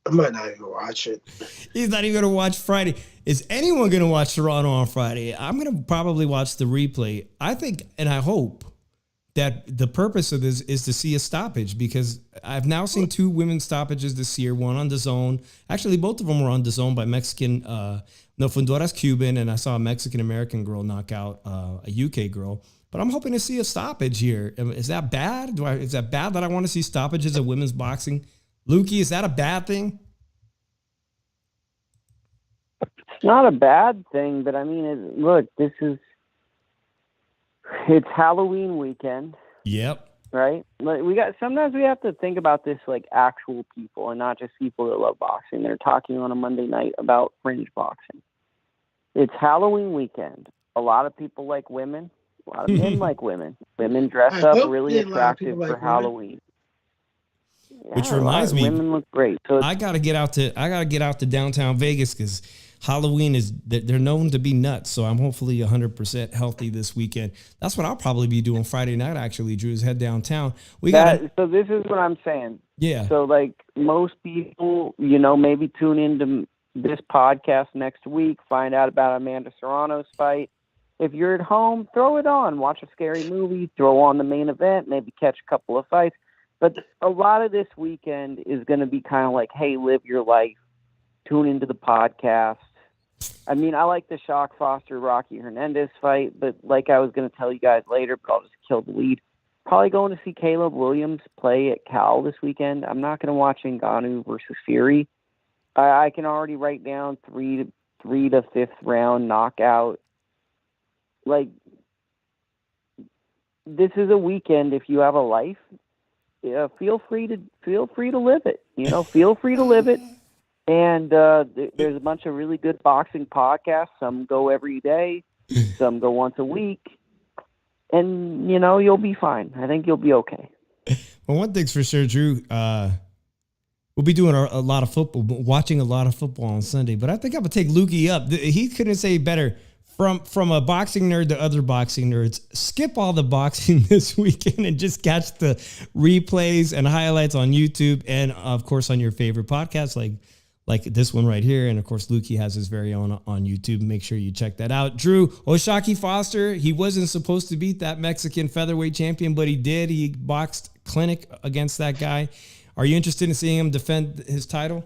I might not even watch it. He's not even going to watch Friday. Is anyone going to watch Serrano on Friday? I'm going to probably watch the replay. I think, and I hope, that the purpose of this is to see a stoppage, because I've now seen 2 women's stoppages this year, one on DAZN. Actually, both of them were on DAZN by Mexican, Fundora's Cuban, and I saw a Mexican-American girl knock out a UK girl. But I'm hoping to see a stoppage here. Is that bad? Is that bad that I want to see stoppages of women's boxing? Lukey, is that a bad thing? It's not a bad thing, but I mean, look, it's Halloween weekend. Yep. Right? Sometimes we have to think about this like actual people and not just people that love boxing. They're talking on a Monday night about fringe boxing. It's Halloween weekend. A lot of people like women. A lot of men like women. Women dress up really attractive for Halloween. Which reminds me, women look great. So I gotta get out to downtown Vegas because Halloween they're known to be nuts. So I'm hopefully 100% healthy this weekend. That's what I'll probably be doing Friday night. Actually, Drew, is head downtown. So this is what I'm saying. Yeah. So like most people, maybe tune into this podcast next week, find out about Amanda Serrano's fight. If you're at home, throw it on. Watch a scary movie. Throw on the main event. Maybe catch a couple of fights. But a lot of this weekend is going to be kind of like, hey, live your life. Tune into the podcast. I mean, I like the Shock Foster Rocky Hernandez fight, but like I was going to tell you guys later, but I'll just kill the lead. Probably going to see Caleb Williams play at Cal this weekend. I'm not going to watch Ngannou versus Fury. I can already write down 3 to 5th round knockout. Like, this is a weekend. If you have a life, feel free to live it. Feel free to live it. And there's a bunch of really good boxing podcasts. Some go every day, some go once a week, and you'll be fine. I think you'll be okay. Well, one thing's for sure, Drew. We'll be doing a lot of football, watching a lot of football on Sunday. But I think I'm gonna take Lukey up. He couldn't say better. From a boxing nerd to other boxing nerds, skip all the boxing this weekend and just catch the replays and highlights on YouTube and of course on your favorite podcasts like this one right here. And of course, Lukey has his very own on YouTube. Make sure you check that out. Drew, Oshaki Foster, he wasn't supposed to beat that Mexican featherweight champion, but he did. He boxed clinic against that guy. Are you interested in seeing him defend his title?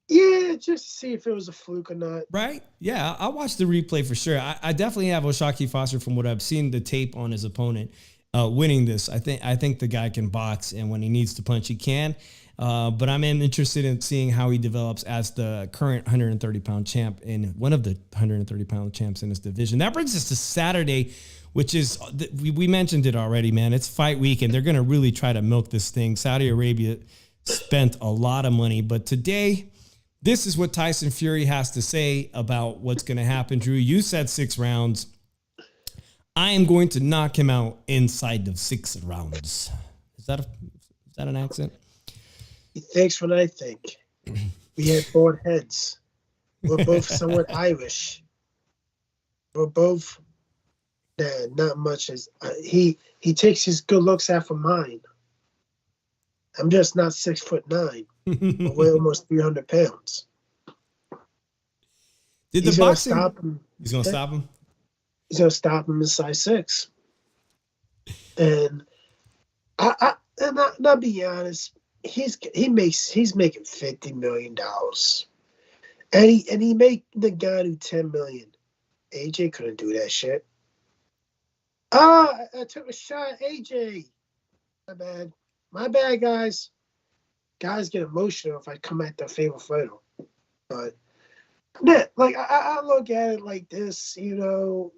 Yeah, just to see if it was a fluke or not. Right? Yeah, I'll watch the replay for sure. I definitely have Oshaki Foster from what I've seen the tape on his opponent winning this. I think the guy can box, and when he needs to punch, he can. But I'm interested in seeing how he develops as the current 130-pound champ and one of the 130-pound champs in his division. That brings us to Saturday, which is, we mentioned it already, man. It's fight week, and they're going to really try to milk this thing. Saudi Arabia spent a lot of money. But today, this is what Tyson Fury has to say about what's going to happen. Drew, you said 6 rounds. I am going to knock him out inside of 6 rounds. Is that an accent? He thinks what I think. We had 4 heads. We're both somewhat Irish. We're both not much as he takes his good looks after mine. I'm just not 6'9". I weigh almost 300 pounds. Did the boxing stop him? He's gonna stop him. He's gonna stop him in size 6. And I'll be honest. He's making $50 million, and he make the guy do $10 million. AJ couldn't do that shit. I took a shot, AJ. My bad, guys. Guys get emotional if I come at their favorite fighter, but yeah, like I look at it like this.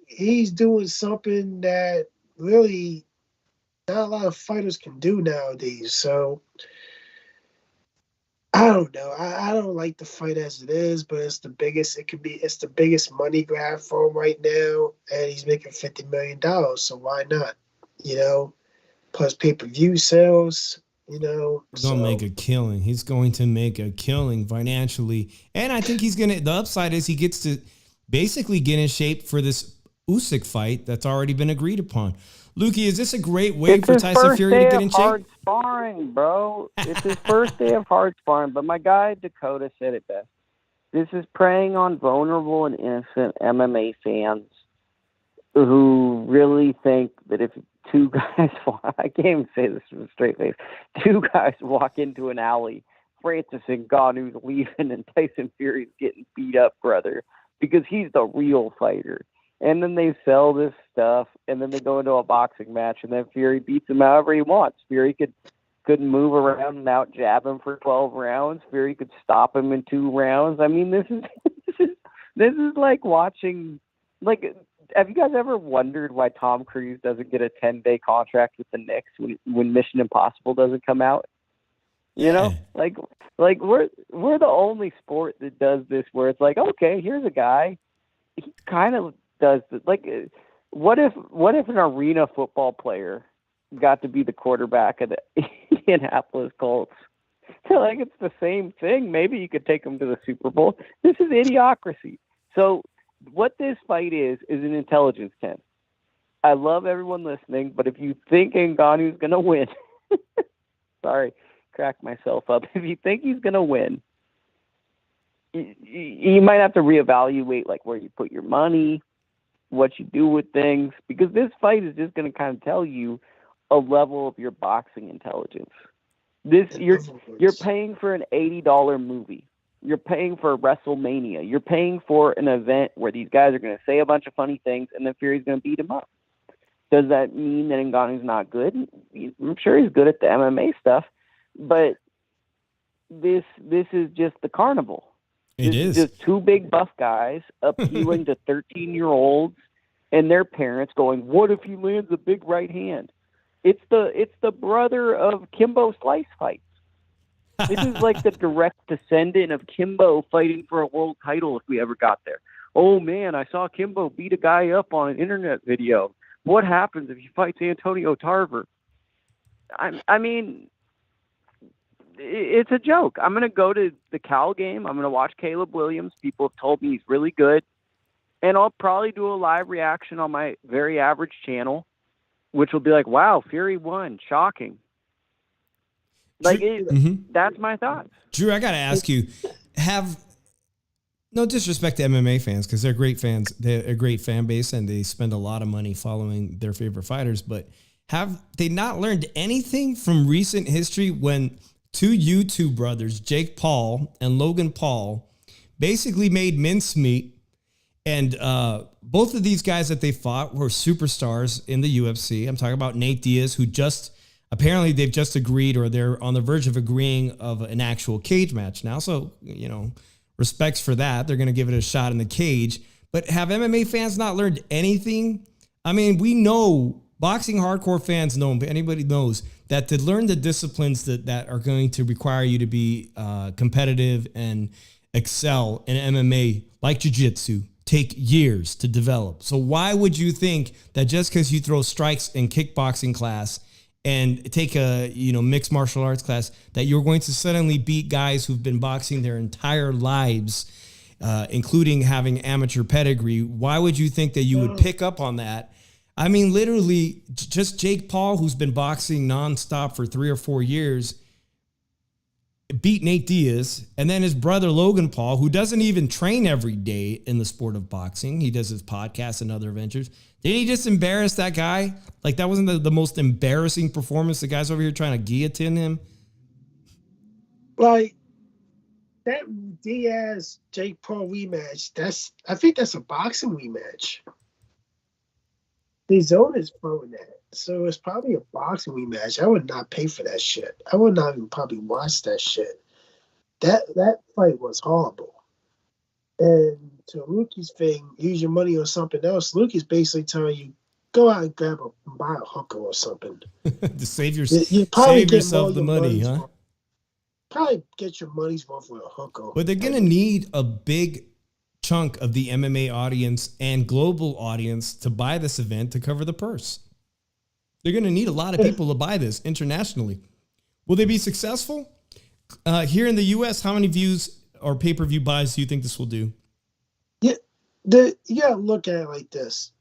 He's doing something that really not a lot of fighters can do nowadays. So. I don't know. I don't like the fight as it is, but it's the biggest it could be. It's the biggest money grab for him right now, and he's making $50 million. So why not? Plus pay-per-view sales. He's gonna make a killing. He's going to make a killing financially, and I think the upside is he gets to basically get in shape for this Usyk fight that's already been agreed upon. Lukey, is this a great way for Tyson Fury to get in shape? Hard sparring, bro. It's his first day of hard sparring, but my guy Dakota said it best. This is preying on vulnerable and innocent MMA fans who really think that if 2 guys I can't even say this with a straight face. 2 guys walk into an alley, Francis Ngannou's leaving and Tyson Fury's getting beat up, brother, because he's the real fighter. And then they sell this stuff, and then they go into a boxing match, and then Fury beats him however he wants. Fury could move around and out jab him for 12 rounds. Fury could stop him in 2 rounds. I mean, this is like watching. Like, have you guys ever wondered why Tom Cruise doesn't get a 10-day contract with the Knicks when Mission Impossible doesn't come out? Like we're the only sport that does this, where it's like, okay, here's a guy. He kind of does like, what if an arena football player got to be the quarterback of the Indianapolis Colts? So like, it's the same thing. Maybe you could take him to the Super Bowl. This is idiocracy. So what this fight is an intelligence test. I love everyone listening, but if you think Ngannou's gonna win, sorry, crack myself up. If you think he's gonna win, you might have to reevaluate like where you put your money, what you do with things, because this fight is just going to kind of tell you a level of your boxing intelligence. You're paying for an $80 movie. You're paying for WrestleMania. You're paying for an event where these guys are going to say a bunch of funny things and then Fury's going to beat him up. Does that mean that Ngannou's not good? I'm sure he's good at the MMA stuff, but this is just the carnival. It is just 2 big buff guys appealing to 13-year-olds and their parents going, what if he lands a big right hand? It's the brother of Kimbo Slice fights. This is like the direct descendant of Kimbo fighting for a world title if we ever got there. Oh, man, I saw Kimbo beat a guy up on an internet video. What happens if he fights Antonio Tarver? I mean, it's a joke. I'm going to go to the Cal game. I'm going to watch Caleb Williams. People have told me he's really good. And I'll probably do a live reaction on my very average channel, which will be like, wow, Fury won. Shocking. Like, that's my thoughts. Drew, I got to ask you, no disrespect to MMA fans, because they're great fans. They're a great fan base, and they spend a lot of money following their favorite fighters. But have they not learned anything from recent history when two YouTube brothers, Jake Paul and Logan Paul, basically made mincemeat? And both of these guys that they fought were superstars in the UFC. I'm talking about Nate Diaz, who apparently they've just agreed, or they're on the verge of agreeing of an actual cage match now. So, respects for that. They're going to give it a shot in the cage. But have MMA fans not learned anything? I mean, we know, boxing hardcore fans know, anybody knows that to learn the disciplines that are going to require you to be competitive and excel in MMA, like jiu-jitsu, take years to develop. So why would you think that just because you throw strikes in kickboxing class and take a mixed martial arts class, that you're going to suddenly beat guys who've been boxing their entire lives, including having amateur pedigree? Why would you think that you would pick up on that? I mean, literally, just Jake Paul, who's been boxing nonstop for 3 or 4 years, beat Nate Diaz, and then his brother Logan Paul, who doesn't even train every day in the sport of boxing. He does his podcast and other ventures. Did he just embarrass that guy? Like, that wasn't the most embarrassing performance. The guy's over here trying to guillotine him. Like, that Diaz Jake Paul rematch, I think that's a boxing rematch. The zone is throwing that. So it's probably a boxing rematch. I would not pay for that shit. I would not even probably watch that shit. That fight was horrible. And to Lukey's thing, use your money on something else. Lukey's basically telling you, go out and buy a hooker or something. To save save yourself the money, huh? Probably get your money's worth with a hooker. But they're going to need a big chunk of the MMA audience and global audience to buy this event to cover the purse. They're going to need a lot of people to buy this internationally. Will they be successful? Here in the U.S., how many views or pay-per-view buys do you think this will do? Yeah, you got to look at it like this.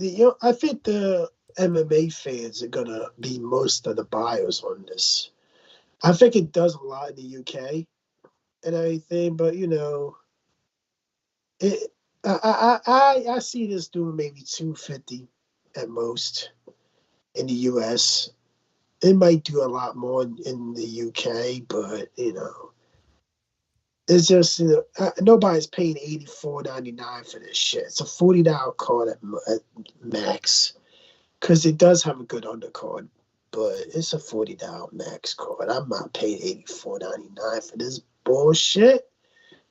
I think the MMA fans are going to be most of the buyers on this. I think it does a lot in the UK and everything, but, I see this doing maybe 250 at most. In the U.S., it might do a lot more in the U.K., but it's just nobody's paying $84.99 for this shit. It's a $40 card at max, because it does have a good undercard, but it's a $40 max card. I'm not paying $84.99 for this bullshit.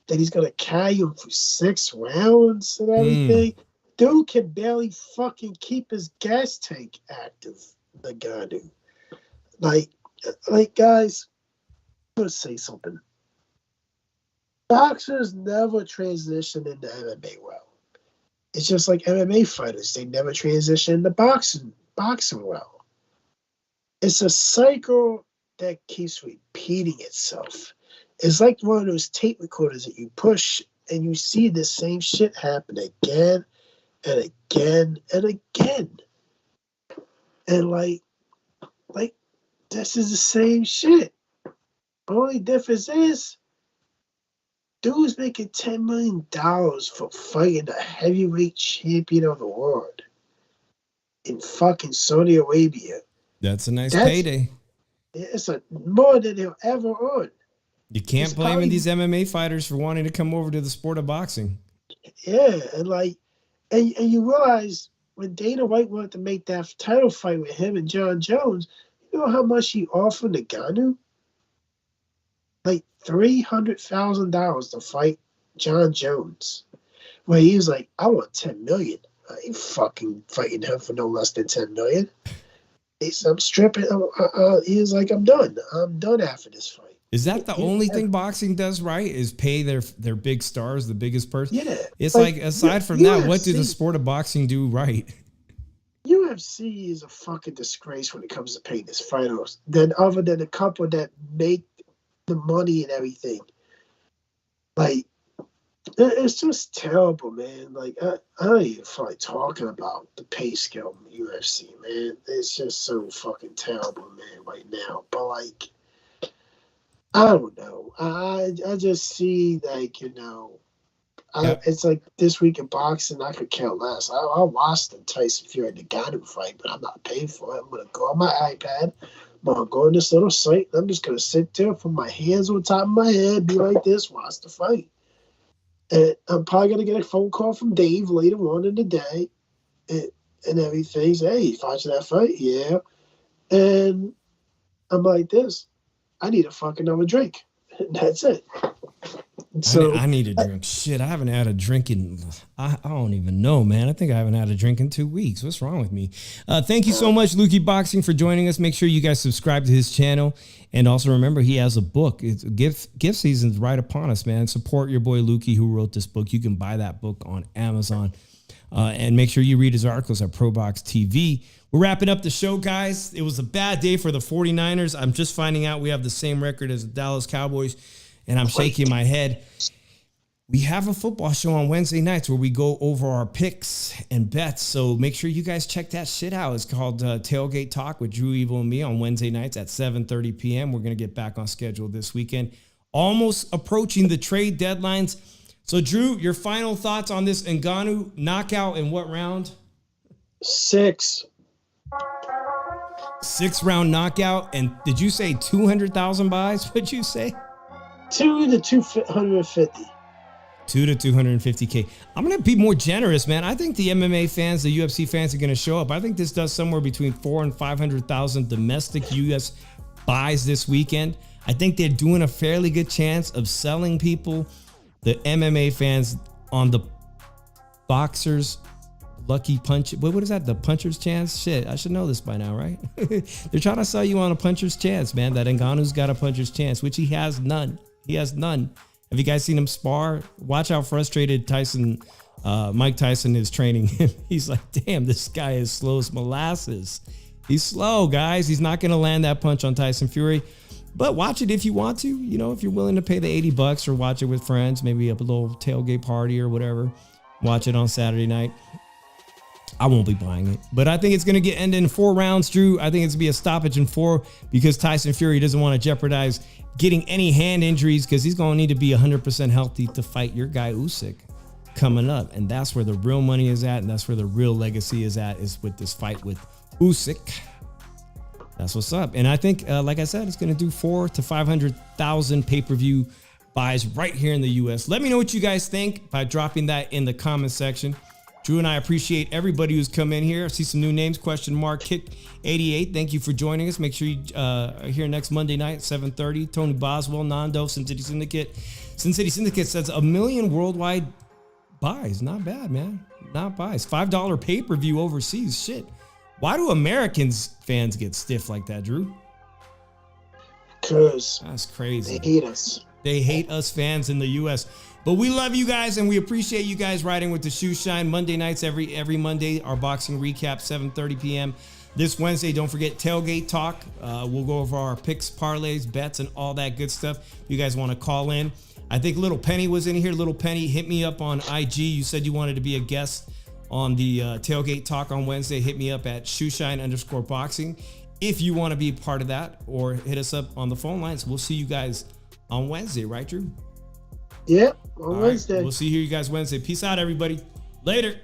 That he's gonna carry him for 6 rounds and everything. Dude can barely fucking keep his gas tank active. The guy do. Like guys, I'm gonna say something. Boxers never transition into MMA well. It's just like MMA fighters. They never transition into boxing well. It's a cycle that keeps repeating itself. It's like one of those tape recorders that you push and you see the same shit happen again and again and again. And like this is the same shit. Only difference is dude's making $10 million for fighting a heavyweight champion of the world in fucking Saudi Arabia. That's a nice payday. It's more than he'll ever earn. You can't blame these MMA fighters for wanting to come over to the sport of boxing. Yeah, and you realize when Dana White wanted to make that title fight with him and John Jones, you know how much he offered Ngannou? Like $300,000 to fight John Jones. Where he was like, I want $10 million. I ain't fucking fighting him for no less than $10 million. I'm stripping. He was like, I'm done. I'm done after this fight. Is that the only thing boxing does right? Is pay their big stars, the biggest person? Yeah. It's like aside from that, what did the sport of boxing do right? UFC is a fucking disgrace when it comes to paying its fighters. Then other than a couple that make the money and everything. Like, it's just terrible, man. Like, I don't even feel like talking about the pay scale in the UFC, man. It's just so fucking terrible, man, right now. But, like, I don't know. I just see, like, it's like this week in boxing, I could care less. I watched the Tyson Fury and the Ngannou fight, but I'm not paying for it. I'm going to go on my iPad. I'm going to go on this little site, and I'm just going to sit there, put my hands on top of my head, be like this, watch the fight. And I'm probably going to get a phone call from Dave later on in the day and everything. Say, hey, you watching that fight? Yeah. And I'm like this. I need a fucking another drink. And that's it. So I need a drink. Shit, I haven't had a drink in, I don't even know, man. I think I haven't had a drink in 2 weeks. What's wrong with me? Thank you so much, Lukey Boxing, for joining us. Make sure you guys subscribe to his channel. And also remember, he has a book. It's gift season's right upon us, man. Support your boy Lukey, who wrote this book. You can buy that book on Amazon. And make sure you read his articles at ProBox TV. We're wrapping up the show, guys. It was a bad day for the 49ers. I'm just finding out we have the same record as the Dallas Cowboys, and I'm shaking my head. We have a football show on Wednesday nights where we go over our picks and bets. So make sure you guys check that shit out. It's called Tailgate Talk with Drew Evil and me on Wednesday nights at 7:30 p.m. We're going to get back on schedule this weekend. Almost approaching the trade deadlines. So, Drew, your final thoughts on this Ngannou knockout in what round? 6. 6-round knockout. And did you say 200,000 buys? What'd you say? 2 to 250. 2 to 250K. I'm going to be more generous, man. I think the MMA fans, the UFC fans are going to show up. I think this does somewhere between 400,000 and 500,000 domestic US buys this weekend. I think they're doing a fairly good chance of selling people, the MMA fans, on the boxers lucky punch. What is that? The puncher's chance? Shit, I should know this by now, right? They're trying to sell you on a puncher's chance, man. That Ngannou's got a puncher's chance, which he has none. He has none. Have you guys seen him spar? Watch how frustrated Mike Tyson is training him. He's like, damn, this guy is slow as molasses. He's slow, guys. He's not going to land that punch on Tyson Fury. But watch it if you want to. You know, if you're willing to pay the $80 or watch it with friends, maybe a little tailgate party or whatever. Watch it on Saturday night. I won't be buying it, but I think it's going to end in 4 rounds, Drew. I think it's going to be a stoppage in 4 because Tyson Fury doesn't want to jeopardize getting any hand injuries because he's going to need to be 100% healthy to fight your guy Usyk coming up. And that's where the real money is at, and that's where the real legacy is at, is with this fight with Usyk. That's what's up. And I think, like I said, it's going to do 400,000 to 500,000 pay-per-view buys right here in the U.S. Let me know what you guys think by dropping that in the comment section. Drew and I appreciate everybody who's come in here. I see some new names, Kick88. Thank you for joining us. Make sure you are here next Monday night, 7:30. Tony Boswell, Nando, Sin City Syndicate. Sin City Syndicate says 1 million worldwide buys. Not bad, man. Not buys. $5 pay-per-view overseas. Shit. Why do Americans fans get stiff like that, Drew? Because that's crazy. They hate us. They hate us fans in the U.S. But we love you guys, and we appreciate you guys riding with the Shoe Shine. Monday nights, every Monday, our boxing recap, 7:30 p.m. This Wednesday, don't forget Tailgate Talk. We'll go over our picks, parlays, bets, and all that good stuff. If you guys want to call in. I think Little Penny was in here. Little Penny, hit me up on IG. You said you wanted to be a guest on the Tailgate Talk on Wednesday. Hit me up at shoeshine_boxing if you want to be part of that, or hit us up on the phone lines. We'll see you guys on Wednesday, right, Drew? Yep, on Wednesday. Right. We'll see you guys Wednesday. Peace out, everybody. Later.